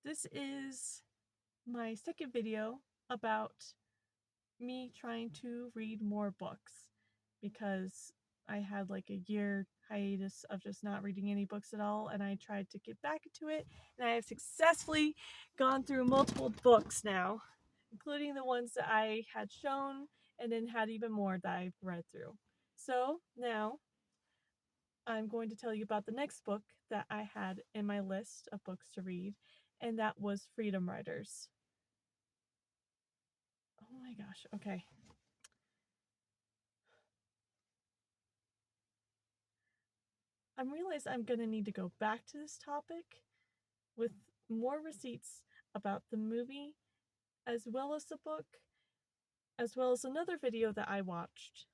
This is my second video about me trying to read more books because I had like a year hiatus of just not reading any books at all, and I tried to get back into it, and I have successfully gone through multiple books now, including the ones that I had shown and then had even more that I've read through. So now I'm going to tell you about the next book that I had in my list of books to read, and that was Freedom Writers. Oh my gosh, okay. I realize I'm going to need to go back to this topic with more receipts about the movie, as well as the book, as well as another video that I watched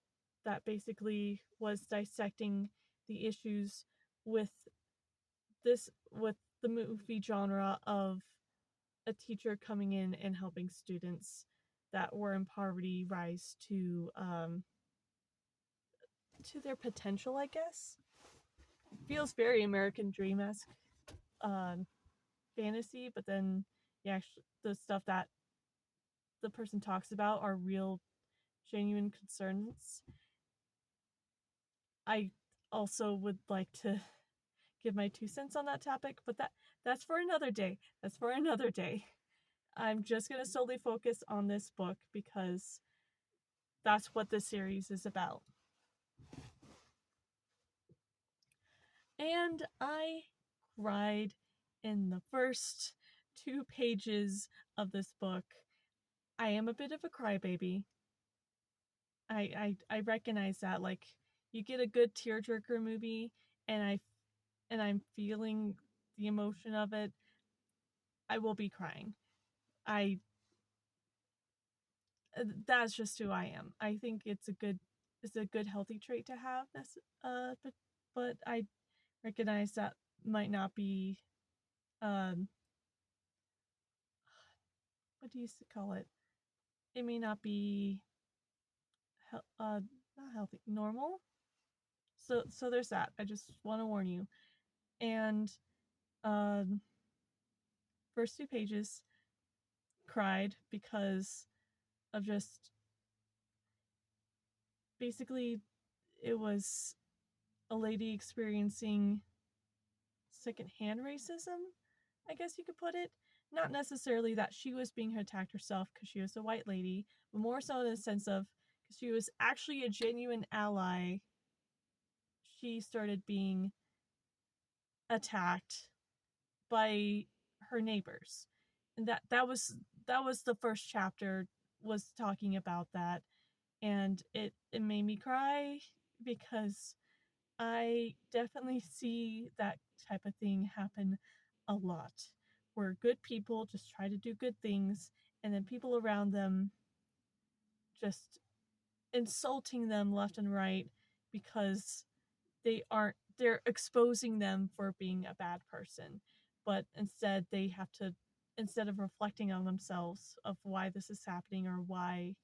that basically was dissecting the issues with with the movie genre of a teacher coming in and helping students that were in poverty rise to their potential, I guess. It feels very American Dream-esque um, fantasy, but then the stuff that the person talks about are real, genuine concerns. I also would like to give my 2 cents on that topic, but that's for another day. That's for another day. I'm just gonna solely focus on this book because that's what this series is about. And I cried in the first 2 pages of this book. I am a bit of a crybaby. I recognize that. Like, you get a good tearjerker movie, and I'm feeling the emotion of it, I will be crying. I That's just who I am. I think it's a good healthy trait to have. But I recognize that might not be um what do you call it? It may not be not healthy, normal. So there's that. I just want to warn you. And um first 2 pages, cried because of just basically it was a lady experiencing secondhand racism, I guess you could put it. Not necessarily that she was being attacked herself because she was a white lady, but more so in the sense of because she was actually a genuine ally, she started being attacked by her neighbors. And that was the first chapter, was talking about that, and it made me cry because I definitely see that type of thing happen a lot, where good people just try to do good things, and then people around them just insulting them left and right because they're exposing them for being a bad person. But instead of reflecting on themselves of why this is happening or why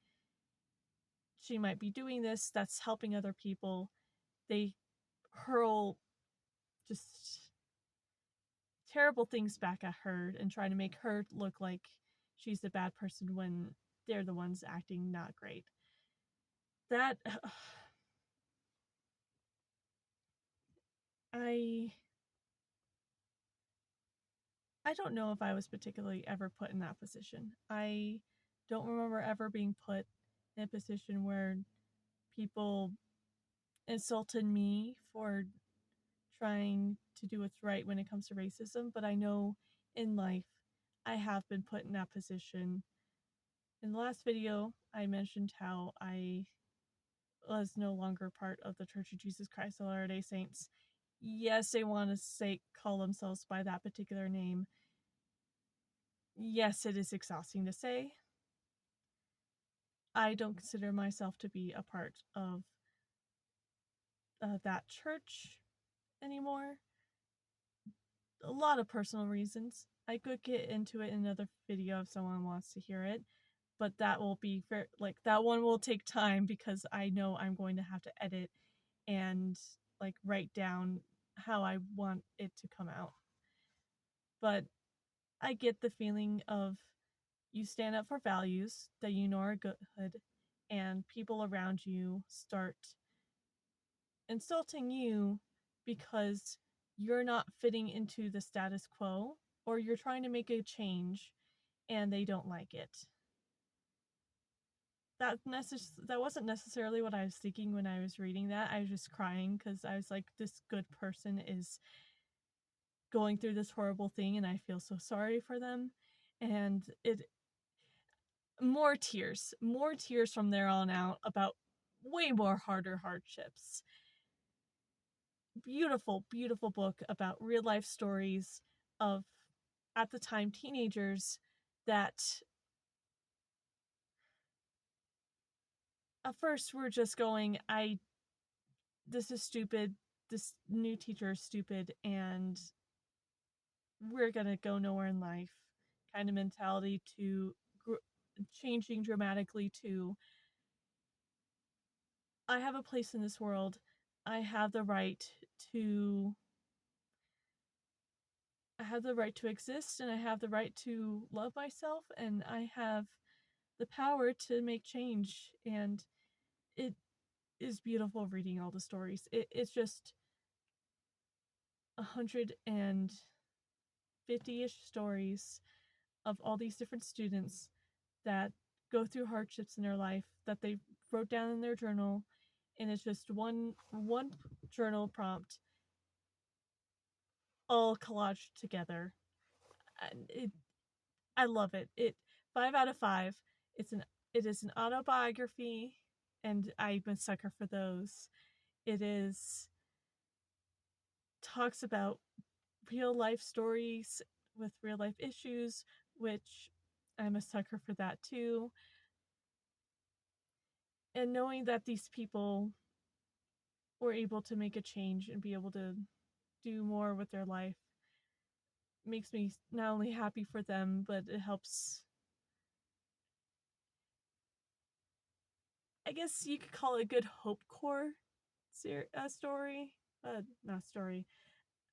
she might be doing this that's helping other people, they hurl just terrible things back at her and try to make her look like she's the bad person when they're the ones acting not great. That I I don't know if I was particularly ever put in that position. I don't remember ever being put in a position where people insulted me for trying to do what's right when it comes to racism, but I know in life I have been put in that position. In the last video, I mentioned how I was no longer part of the Church of Jesus Christ of Latter-day Saints. Yes, they want to call themselves by that particular name. Yes, it is exhausting to say. I don't consider myself to be a part of that church anymore. A lot of personal reasons. I could get into it in another video if someone wants to hear it, but that will be that one will take time because I know I'm going to have to edit and write down how I want it to come out. But I get the feeling of you stand up for values that you know are good, and people around you start insulting you because you're not fitting into the status quo, or you're trying to make a change and they don't like it. That wasn't necessarily what I was thinking when I was reading that. I was just crying because I was like, this good person is going through this horrible thing and I feel so sorry for them. And it more tears from there on out about way more harder hardships. Beautiful, beautiful book about real life stories of, at the time, teenagers that at first were just going, this is stupid, this new teacher is stupid, and we're gonna go nowhere in life kind of mentality to changing dramatically to, I have a place in this world. I have the right to I have the right to exist, and I have the right to love myself, and I have the power to make change. And it is beautiful reading all the stories. It's just 150-ish stories of all these different students that go through hardships in their life that they wrote down in their journal, and it's just one journal prompt all collaged together. And I love it. 5 out of 5. It is an autobiography, and I'm a sucker for those. It is talks about real life stories with real life issues, which I'm a sucker for that too. And knowing that these people were able to make a change and be able to do more with their life makes me not only happy for them, but it helps. I guess you could call it a good hope core story. Not story.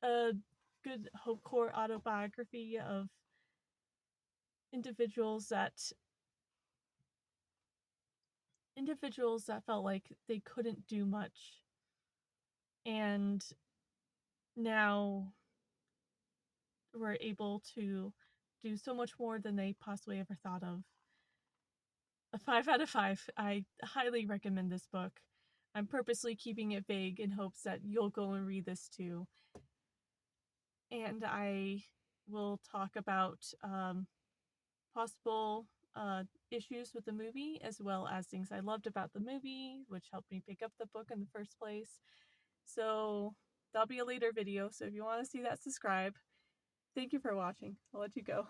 A good hope core autobiography of individuals that felt like they couldn't do much, and now were able to do so much more than they possibly ever thought of. A 5 out of 5. I highly recommend this book. I'm purposely keeping it vague in hopes that you'll go and read this too. And I will talk about possible issues with the movie, as well as things I loved about the movie, which helped me pick up the book in the first place. So that'll be a later video, so if you want to see that, subscribe. Thank you for watching. I'll let you go.